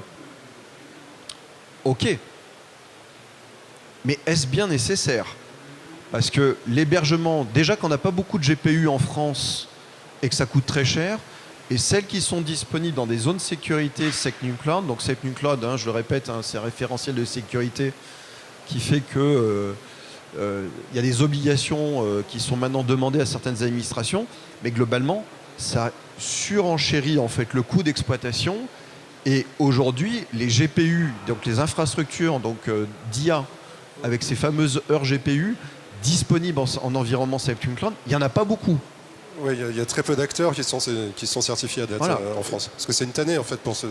Ok. Mais est-ce bien nécessaire? Parce que l'hébergement, déjà qu'on n'a pas beaucoup de GPU en France et que ça coûte très cher, et celles qui sont disponibles dans des zones sécurité SecNumCloud, donc SecNumCloud, je le répète, c'est un référentiel de sécurité qui fait que y a des obligations qui sont maintenant demandées à certaines administrations, mais globalement, ça surenchérit en fait le coût d'exploitation. Et aujourd'hui, les GPU, donc les infrastructures d'IA, avec ces fameuses heures GPU, disponibles en environnement SecNumCloud, il n'y en a pas beaucoup. Oui, il y a très peu d'acteurs qui sont certifiés à date en France. Parce que c'est une tannée en fait pour se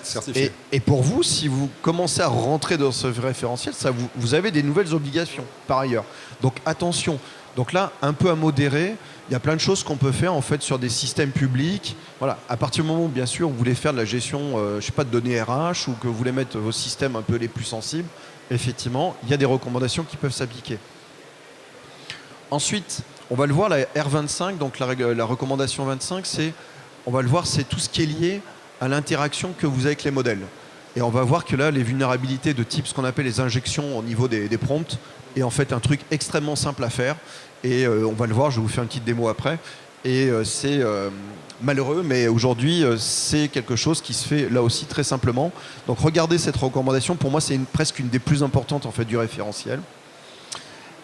certifier. Et pour vous, si vous commencez à rentrer dans ce référentiel, vous avez des nouvelles obligations par ailleurs. Donc attention. Donc là, un peu à modérer. Il y a plein de choses qu'on peut faire en fait sur des systèmes publics. Voilà. À partir du moment où bien sûr vous voulez faire de la gestion, je sais pas, de données RH ou que vous voulez mettre vos systèmes un peu les plus sensibles, effectivement, il y a des recommandations qui peuvent s'appliquer. Ensuite, on va le voir, la R25, donc la recommandation 25, on va le voir, c'est tout ce qui est lié à l'interaction que vous avez avec les modèles. Et on va voir que là, les vulnérabilités de type ce qu'on appelle les injections au niveau des prompts est en fait un truc extrêmement simple à faire. Et on va le voir, je vais vous faire une petite démo après. Et c'est malheureux, mais aujourd'hui, c'est quelque chose qui se fait là aussi très simplement. Donc regardez cette recommandation, pour moi, c'est presque une des plus importantes en fait, du référentiel.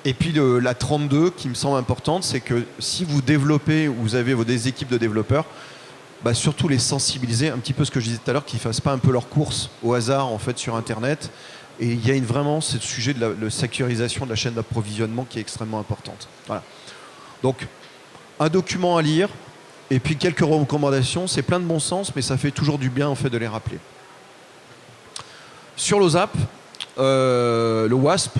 Et puis la 32 qui me semble importante, c'est que si vous développez ou vous avez des équipes de développeurs, surtout les sensibiliser, un petit peu ce que je disais tout à l'heure, qu'ils ne fassent pas un peu leur course au hasard en fait, sur Internet. Et il y a vraiment ce sujet de la sécurisation de la chaîne d'approvisionnement qui est extrêmement importante. Voilà. Donc, un document à lire et puis quelques recommandations. C'est plein de bon sens, mais ça fait toujours du bien en fait, de les rappeler. Sur l'OSAP, le WASP,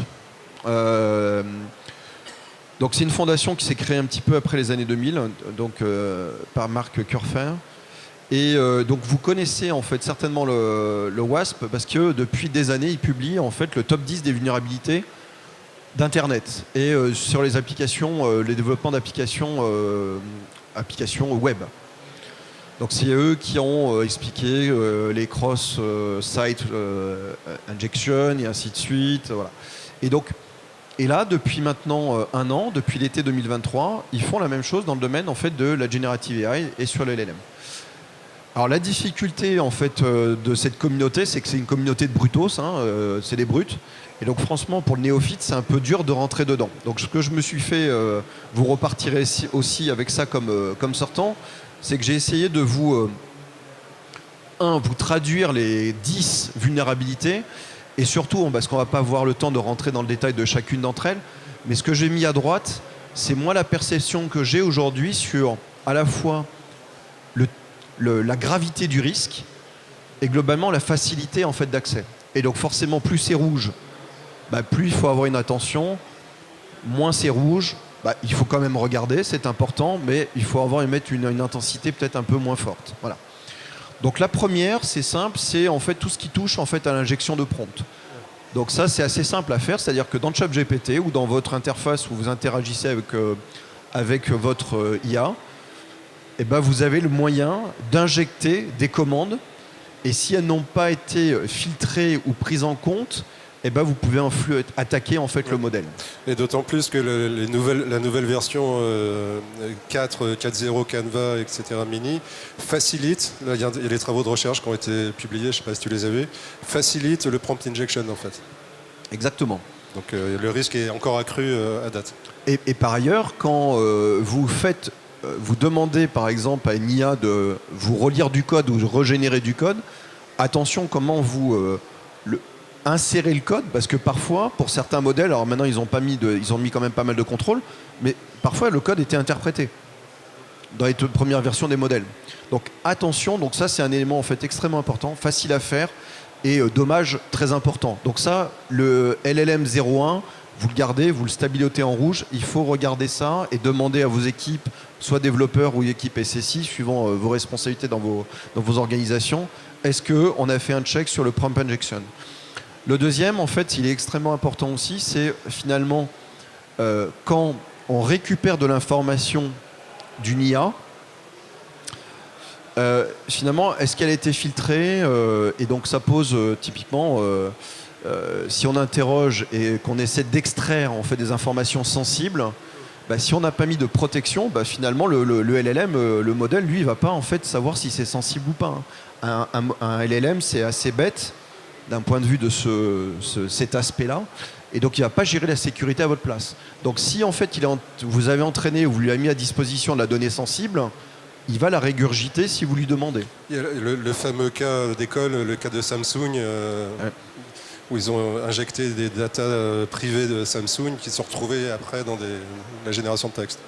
donc c'est une fondation qui s'est créée un petit peu après les années 2000, par Marc Curfer. Et donc vous connaissez en fait certainement le WASP parce que depuis des années il publie en fait le top 10 des vulnérabilités d'Internet et sur les applications, les développements d'applications applications web. Donc c'est eux qui ont expliqué les cross-site injection et ainsi de suite. Voilà. Et là, depuis maintenant un an, depuis l'été 2023, ils font la même chose dans le domaine en fait, de la Generative AI et sur le LLM. Alors la difficulté en fait, de cette communauté, c'est que c'est une communauté de brutos, c'est des brutes. Et donc franchement, pour le néophyte, c'est un peu dur de rentrer dedans. Donc ce que je me suis fait, vous repartirez aussi avec ça comme sortant, c'est que j'ai essayé de vous traduire les 10 vulnérabilités, et surtout, parce qu'on ne va pas avoir le temps de rentrer dans le détail de chacune d'entre elles, mais ce que j'ai mis à droite, c'est moi la perception que j'ai aujourd'hui sur à la fois la gravité du risque et globalement la facilité en fait, d'accès. Et donc forcément, plus c'est rouge, plus il faut avoir une attention, moins c'est rouge, il faut quand même regarder, c'est important, mais il faut mettre une intensité peut-être un peu moins forte. Voilà. Donc la première, c'est simple, c'est en fait tout ce qui touche en fait à l'injection de prompt. Donc ça, c'est assez simple à faire, c'est-à-dire que dans ChatGPT ou dans votre interface où vous interagissez avec votre IA, vous avez le moyen d'injecter des commandes, et si elles n'ont pas été filtrées ou prises en compte, vous pouvez attaquer en fait le modèle. Et d'autant plus que la nouvelle version 4.0 Canva, etc. Mini facilite, là, il y a les travaux de recherche qui ont été publiés, je ne sais pas si tu les as vus, facilite le prompt injection en fait. Exactement. Donc le risque est encore accru à date. Et par ailleurs, quand vous demandez par exemple à une IA de vous relire du code ou de régénérer du code, attention comment vous insérer le code, parce que parfois, pour certains modèles, alors maintenant ils ont mis quand même pas mal de contrôles, mais parfois le code était interprété dans les premières versions des modèles. Donc attention, donc ça c'est un élément en fait extrêmement important, facile à faire et dommage très important. Donc ça, le LLM 01, vous le gardez, vous le stabilisez en rouge, il faut regarder ça et demander à vos équipes, soit développeurs ou équipes SSI, suivant vos responsabilités dans vos organisations, est-ce qu'on a fait un check sur le prompt injection. Le deuxième, en fait, il est extrêmement important aussi, c'est finalement quand on récupère de l'information d'une IA, finalement, est-ce qu'elle a été filtrée et donc ça pose typiquement, si on interroge et qu'on essaie d'extraire en fait, des informations sensibles, si on n'a pas mis de protection, finalement, le LLM, le modèle, lui, il ne va pas en fait, savoir si c'est sensible ou pas. Un LLM, c'est assez bête d'un point de vue de cet aspect-là. Et donc, il ne va pas gérer la sécurité à votre place. Donc, si en fait, vous avez entraîné ou vous lui avez mis à disposition de la donnée sensible, il va la régurgiter si vous lui demandez. Il y a le fameux cas d'école, le cas de Samsung, où ils ont injecté des datas privées de Samsung qui sont retrouvées après dans la génération de texte.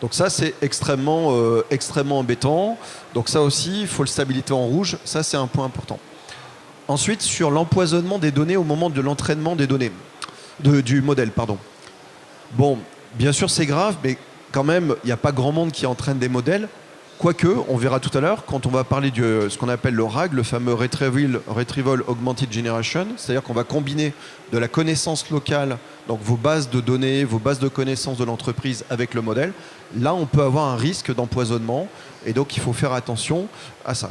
Donc ça, c'est extrêmement embêtant. Donc ça aussi, il faut le stabiliser en rouge. Ça, c'est un point important. Ensuite, sur l'empoisonnement des données au moment de l'entraînement des données, du modèle, pardon. Bon, bien sûr, c'est grave, mais quand même, il n'y a pas grand monde qui entraîne des modèles. Quoique, on verra tout à l'heure, quand on va parler de ce qu'on appelle le RAG, le fameux Retrieval Augmented Generation, c'est-à-dire qu'on va combiner de la connaissance locale, donc vos bases de données, vos bases de connaissances de l'entreprise avec le modèle. Là, on peut avoir un risque d'empoisonnement, et donc il faut faire attention à ça.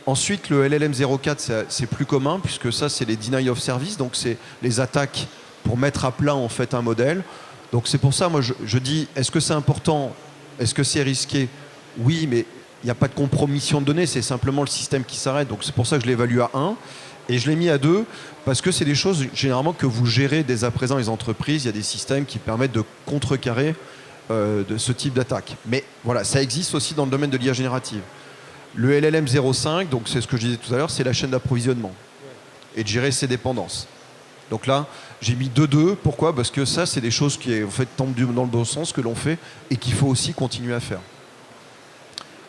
Ensuite, le LLM 04, c'est plus commun, puisque ça, c'est les deny of service, donc c'est les attaques pour mettre à plat en fait un modèle. Donc c'est pour ça, moi, je dis, est-ce que c'est important? Est-ce que c'est risqué? Oui, mais il n'y a pas de compromission de données, c'est simplement le système qui s'arrête. Donc c'est pour ça que je l'évalue à 1. Et je l'ai mis à 2, parce que c'est des choses, généralement, que vous gérez dès à présent les entreprises. Il y a des systèmes qui permettent de contrecarrer de ce type d'attaque. Mais voilà, ça existe aussi dans le domaine de l'IA générative. Le LLM 05, donc c'est ce que je disais tout à l'heure, c'est la chaîne d'approvisionnement et de gérer ses dépendances. Donc là, j'ai mis 2-2. Pourquoi? Parce que ça, c'est des choses qui en fait, tombent dans le bon sens que l'on fait et qu'il faut aussi continuer à faire.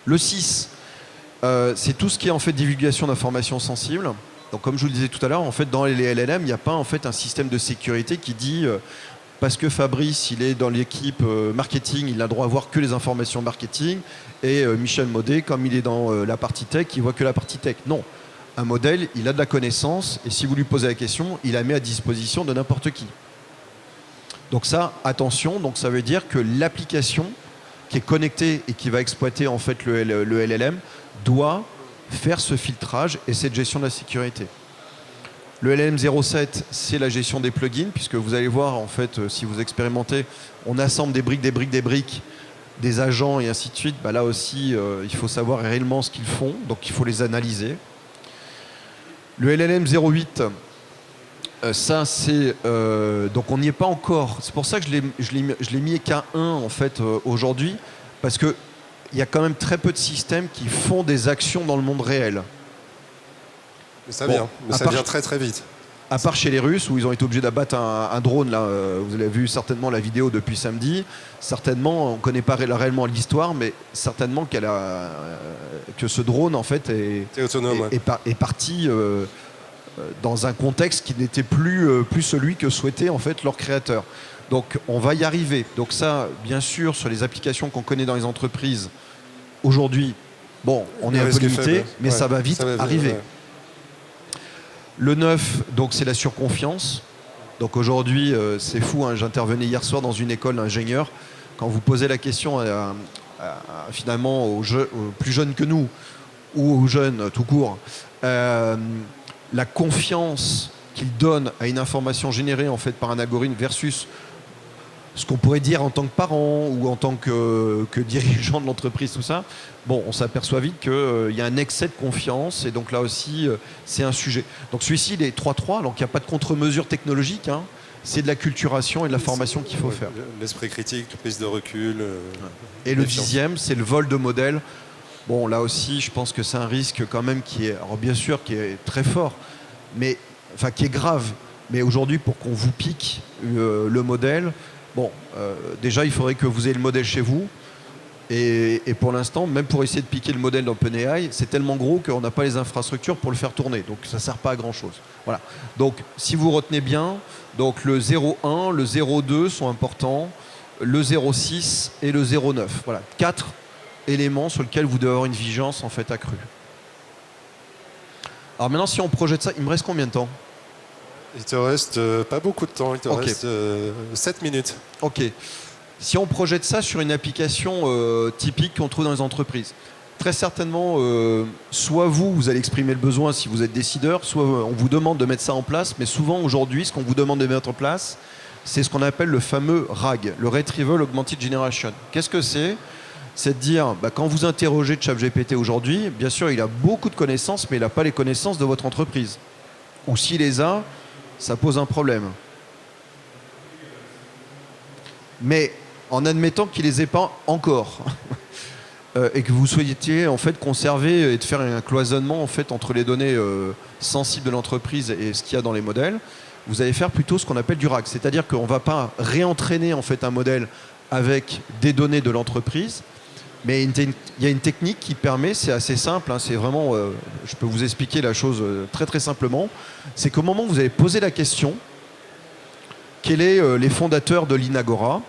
Le 6, c'est tout ce qui est en fait divulgation d'informations sensibles. Donc comme je vous le disais tout à l'heure, en fait, dans les LLM, il n'y a pas en fait, un système de sécurité qui dit parce que Fabrice, il est dans l'équipe marketing, il a le droit à voir que les informations marketing, et Michel Maudet, comme il est dans la partie tech, il voit que la partie tech. Non. Un modèle, il a de la connaissance, et si vous lui posez la question, il la met à disposition de n'importe qui. Donc ça, attention, donc ça veut dire que l'application qui est connectée et qui va exploiter en fait le LLM doit faire ce filtrage et cette gestion de la sécurité. Le LLM 07, c'est la gestion des plugins, puisque vous allez voir, en fait, si vous expérimentez, on assemble des briques, des agents et ainsi de suite. Bah, là aussi, il faut savoir réellement ce qu'ils font, donc il faut les analyser. Le LLM 08, ça c'est... donc on n'y est pas encore. C'est pour ça que je l'ai mis qu'à 1 en fait aujourd'hui, parce qu'il y a quand même très peu de systèmes qui font des actions dans le monde réel. Mais ça vient, ça vient très très vite. À part chez les Russes, où ils ont été obligés d'abattre un drone, là, vous avez vu certainement la vidéo depuis samedi, certainement, on ne connaît pas réellement l'histoire, mais certainement que ce drone, en fait, est parti dans un contexte qui n'était plus celui que souhaitait, en fait, leur créateur. Donc, on va y arriver. Donc ça, bien sûr, sur les applications qu'on connaît dans les entreprises, aujourd'hui, bon, on est un peu limité, mais ça va vite arriver. Ouais. Le 9, donc c'est la surconfiance. Donc aujourd'hui, c'est fou, hein, j'intervenais hier soir dans une école d'ingénieurs. Quand vous posez la question finalement aux plus jeunes que nous, ou aux jeunes tout court, la confiance qu'ils donnent à une information générée en fait par un algorithme versus ce qu'on pourrait dire en tant que parent ou en tant que dirigeant de l'entreprise, tout ça, bon, on s'aperçoit vite qu'il y a un excès de confiance et donc là aussi, c'est un sujet. Donc celui-ci, il est 3-3, donc il n'y a pas de contre-mesure technologique, hein, c'est de la culturation et de la formation qu'il faut faire. L'esprit critique, la prise de recul. Et le 10e, c'est le vol de modèles. Bon, là aussi, je pense que c'est un risque quand même qui est, alors bien sûr, qui est très fort, mais, enfin qui est grave. Mais aujourd'hui, pour qu'on vous pique le modèle, bon, déjà, il faudrait que vous ayez le modèle chez vous. Et pour l'instant, même pour essayer de piquer le modèle d'OpenAI, c'est tellement gros qu'on n'a pas les infrastructures pour le faire tourner. Donc, ça ne sert pas à grand-chose. Voilà. Donc, si vous retenez bien, donc le 0,1, le 0,2 sont importants, le 0,6 et le 0,9. Voilà. 4 éléments sur lesquels vous devez avoir une vigilance en fait accrue. Alors maintenant, si on projette ça, il me reste combien de temps ? Il te reste pas beaucoup de temps, il te reste 7 minutes. Ok. Si on projette ça sur une application typique qu'on trouve dans les entreprises, très certainement, soit vous allez exprimer le besoin si vous êtes décideur, soit on vous demande de mettre ça en place, mais souvent aujourd'hui, ce qu'on vous demande de mettre en place, c'est ce qu'on appelle le fameux RAG, le Retrieval Augmented Generation. Qu'est-ce que c'est ? C'est de dire, quand vous interrogez ChatGPT aujourd'hui, bien sûr, il a beaucoup de connaissances, mais il n'a pas les connaissances de votre entreprise. Ou s'il les a, ça pose un problème. Mais en admettant qu'il ne les ait pas encore, et que vous souhaitiez en fait conserver et de faire un cloisonnement en fait entre les données sensibles de l'entreprise et ce qu'il y a dans les modèles, vous allez faire plutôt ce qu'on appelle du RAG. C'est-à-dire qu'on ne va pas réentraîner en fait un modèle avec des données de l'entreprise, mais il y a une technique qui permet, c'est assez simple, hein, c'est vraiment, je peux vous expliquer la chose très très simplement, c'est qu'au moment où vous avez posé la question, quels sont les fondateurs de l'Inagora ?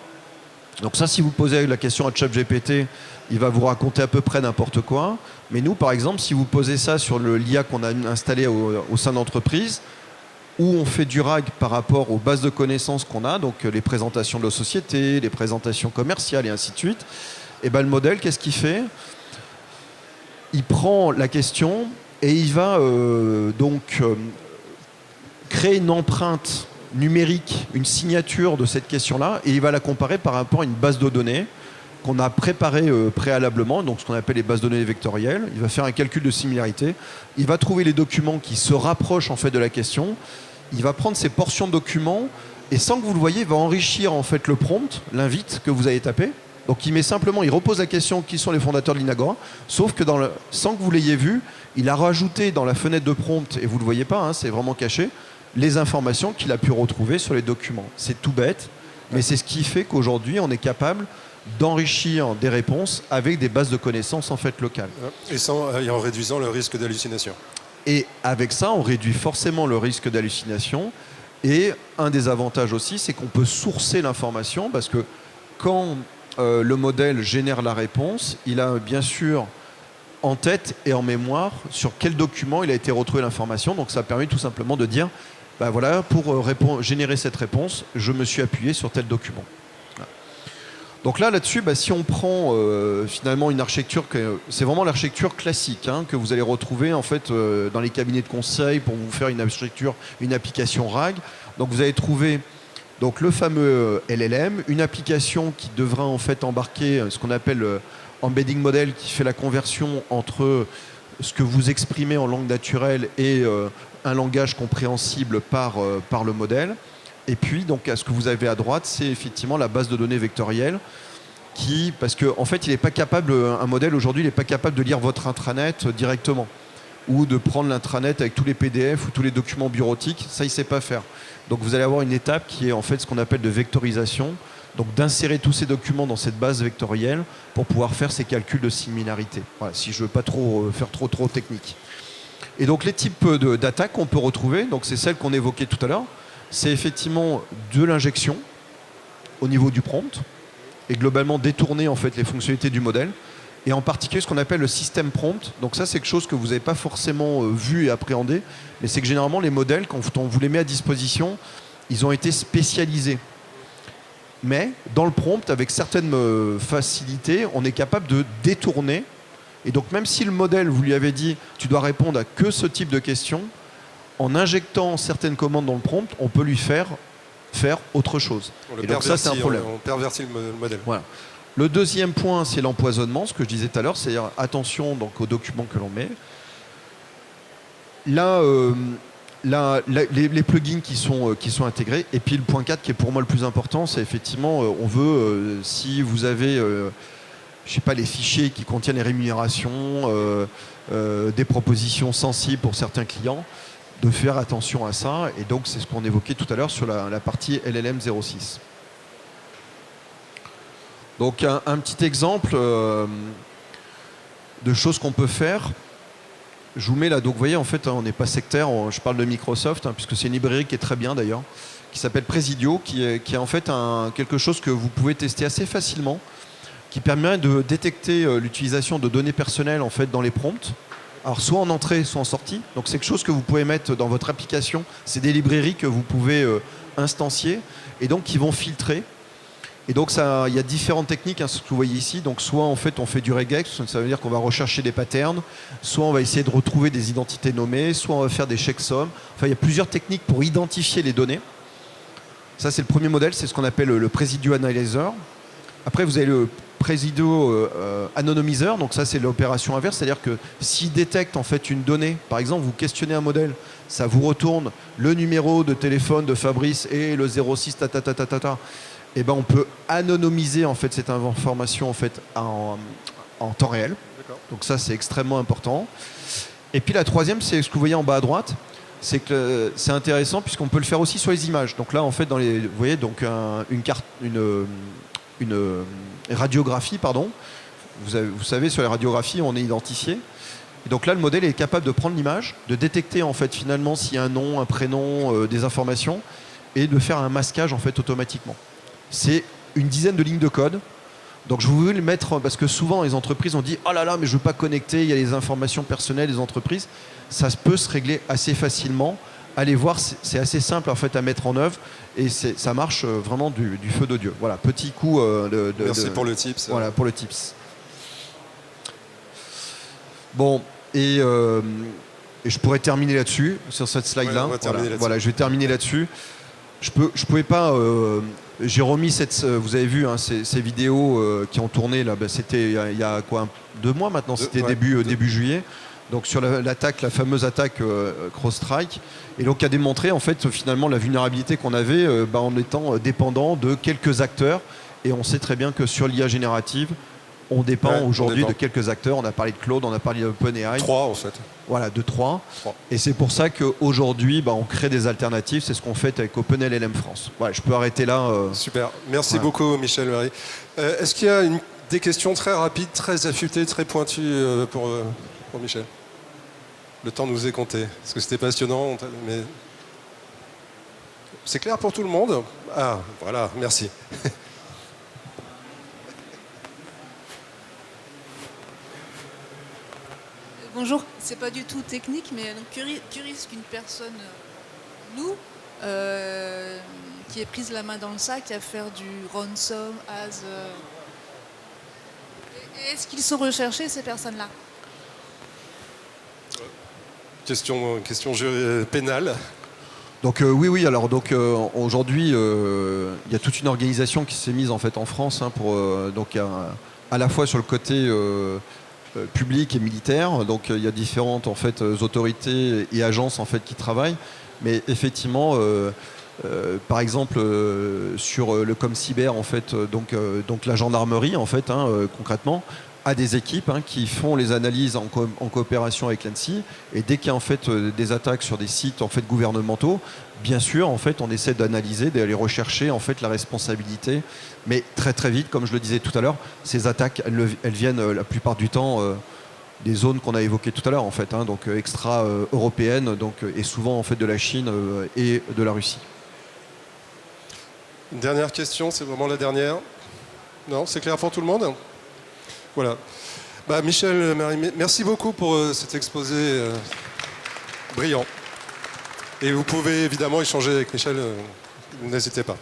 Donc ça, si vous posez la question à ChatGPT, il va vous raconter à peu près n'importe quoi. Mais nous, par exemple, si vous posez ça sur l'IA qu'on a installé au sein d'entreprise, où on fait du RAG par rapport aux bases de connaissances qu'on a, donc les présentations de la société, les présentations commerciales et ainsi de suite, et ben le modèle, qu'est-ce qu'il fait ? Il prend la question et il va créer une empreinte numérique, une signature de cette question-là, et il va la comparer par rapport à une base de données qu'on a préparée préalablement, donc ce qu'on appelle les bases de données vectorielles. Il va faire un calcul de similarité. Il va trouver les documents qui se rapprochent en fait de la question. Il va prendre ces portions de documents et sans que vous le voyez, il va enrichir en fait le prompt, l'invite que vous avez tapé. Donc il repose la question qui sont les fondateurs de l'Inagora, sauf que sans que vous l'ayez vu, il a rajouté dans la fenêtre de prompt, et vous ne le voyez pas, hein, c'est vraiment caché, les informations qu'il a pu retrouver sur les documents. C'est tout bête, mais c'est ce qui fait qu'aujourd'hui, on est capable d'enrichir des réponses avec des bases de connaissances en fait locales. Et en réduisant le risque d'hallucination. Et avec ça, on réduit forcément le risque d'hallucination. Et un des avantages aussi, c'est qu'on peut sourcer l'information, parce que quand le modèle génère la réponse, il a bien sûr en tête et en mémoire sur quel document il a été retrouvé l'information. Donc ça permet tout simplement de dire bah voilà, pour générer cette réponse, je me suis appuyé sur tel document. Voilà. Donc là-dessus, bah, si on prend finalement une architecture, c'est vraiment l'architecture classique que vous allez retrouver en fait dans les cabinets de conseil pour vous faire une architecture, une application RAG. Donc vous allez trouver donc le fameux LLM, une application qui devra en fait embarquer ce qu'on appelle embedding model, qui fait la conversion entre ce que vous exprimez en langue naturelle et un langage compréhensible par le modèle. Et puis, donc, ce que vous avez à droite, c'est effectivement la base de données vectorielle parce qu'en fait, il n'est pas capable, un modèle aujourd'hui, il n'est pas capable de lire votre intranet directement ou de prendre l'intranet avec tous les PDF ou tous les documents bureautiques. Ça, il ne sait pas faire. Donc, vous allez avoir une étape qui est en fait ce qu'on appelle de vectorisation, donc d'insérer tous ces documents dans cette base vectorielle pour pouvoir faire ces calculs de similarité. Voilà, si je ne veux pas faire trop technique. Et donc, les types d'attaques qu'on peut retrouver, donc c'est celles qu'on évoquait tout à l'heure, c'est effectivement de l'injection au niveau du prompt et globalement détourner en fait les fonctionnalités du modèle, et en particulier ce qu'on appelle le système prompt. Donc ça, c'est quelque chose que vous n'avez pas forcément vu et appréhendé, mais c'est que généralement les modèles, quand on vous les met à disposition, ils ont été spécialisés. Mais dans le prompt, avec certaines facilités, on est capable de détourner. Et donc même si le modèle, vous lui avez dit tu dois répondre à que ce type de questions, en injectant certaines commandes dans le prompt, on peut lui faire autre chose. Et donc ça, c'est un problème. On pervertit le modèle. Voilà. Le deuxième point, c'est l'empoisonnement, ce que je disais tout à l'heure, c'est-à-dire attention donc, aux documents que l'on met. Là, les plugins qui sont intégrés. Et puis le point 4, qui est pour moi le plus important, c'est effectivement, on veut, si vous avez, je sais pas, les fichiers qui contiennent les rémunérations, des propositions sensibles pour certains clients, de faire attention à ça. Et donc, c'est ce qu'on évoquait tout à l'heure sur la partie LLM 06. Donc, un petit exemple de choses qu'on peut faire. Je vous mets là, donc vous voyez, en fait, on n'est pas sectaire, je parle de Microsoft, puisque c'est une librairie qui est très bien d'ailleurs, qui s'appelle Presidio, qui est en fait quelque chose que vous pouvez tester assez facilement, qui permet de détecter l'utilisation de données personnelles en fait, dans les prompts. Alors soit en entrée, soit en sortie. Donc c'est quelque chose que vous pouvez mettre dans votre application. C'est des librairies que vous pouvez instancier et donc qui vont filtrer. Et donc il y a différentes techniques, ce que vous voyez ici. Donc soit en fait on fait du regex, ça veut dire qu'on va rechercher des patterns, soit on va essayer de retrouver des identités nommées, soit on va faire des checksums. Enfin il y a plusieurs techniques pour identifier les données. Ça c'est le premier modèle, c'est ce qu'on appelle le Presidio Analyzer. Après vous avez le Presidio Anonymizer, donc ça c'est l'opération inverse, c'est-à-dire que s'il détecte en fait une donnée, par exemple vous questionnez un modèle, ça vous retourne le numéro de téléphone de Fabrice et le 06 et ben on peut anonymiser en fait cette information en fait en temps réel. Donc ça c'est extrêmement important. Et puis la troisième, c'est ce que vous voyez en bas à droite, c'est que c'est intéressant puisqu'on peut le faire aussi sur les images. Donc là en fait vous voyez donc une radiographie, pardon. Vous savez, sur les radiographies, on est identifié. Et donc là, le modèle est capable de prendre l'image, de détecter en fait finalement s'il y a un nom, un prénom, des informations, et de faire un masquage en fait automatiquement. C'est une dizaine de lignes de code. Donc je voulais le mettre parce que souvent les entreprises ont dit oh là là mais je veux pas connecter, il y a les informations personnelles des entreprises. Ça peut se régler assez facilement. Allez voir, c'est assez simple en fait à mettre en œuvre et ça marche vraiment du feu de Dieu. Voilà, petit coup Merci pour le tips. Voilà, pour le tips. Bon, et je pourrais terminer là-dessus, sur cette slide-là. Ouais, voilà, je vais terminer là-dessus. Je pouvais pas... j'ai remis vous avez vu ces vidéos qui ont tourné, là, c'était il y a quoi, 2 mois maintenant, c'était début juillet. Donc sur l'attaque, la fameuse attaque CrowdStrike, et donc a démontré en fait finalement la vulnérabilité qu'on avait en étant dépendant de quelques acteurs, et on sait très bien que sur l'IA générative, on dépend aujourd'hui de quelques acteurs. On a parlé de Claude, on a parlé d'OpenAI. 3 en fait. Voilà, de 3. Et c'est pour ça qu'aujourd'hui, on crée des alternatives. C'est ce qu'on fait avec OpenLLM France. Voilà, je peux arrêter là. Super. Merci beaucoup, Michel Marie. Est-ce qu'il y a des questions très rapides, très affûtées, très pointues pour Michel? Le temps nous est compté. Parce que c'était passionnant. Mais... C'est clair pour tout le monde? Ah, voilà, merci. Bonjour, c'est pas du tout technique, mais que risque une personne nous, qui est prise la main dans le sac à faire du ransom as... Et est-ce qu'ils sont recherchés, ces personnes-là? Question pénale. Donc oui, alors donc aujourd'hui, il y a toute une organisation qui s'est mise en fait en France pour donc à la fois sur le côté public et militaire. Donc il y a différentes en fait autorités et agences en fait qui travaillent, mais effectivement. Par exemple, sur le ComCyber, en fait, donc la gendarmerie, en fait, concrètement, a des équipes qui font les analyses en coopération avec l'ANSSI. Et dès qu'il y a en fait des attaques sur des sites en fait gouvernementaux, bien sûr, en fait, on essaie d'analyser, d'aller rechercher en fait la responsabilité. Mais très très vite, comme je le disais tout à l'heure, ces attaques, elles viennent la plupart du temps des zones qu'on a évoquées tout à l'heure, en fait, donc extra-européennes, et souvent en fait de la Chine et de la Russie. Une dernière question, c'est vraiment la dernière. Non, c'est clair pour tout le monde? Voilà. Michel, Marie, merci beaucoup pour cet exposé brillant. Et vous pouvez évidemment échanger avec Michel, n'hésitez pas.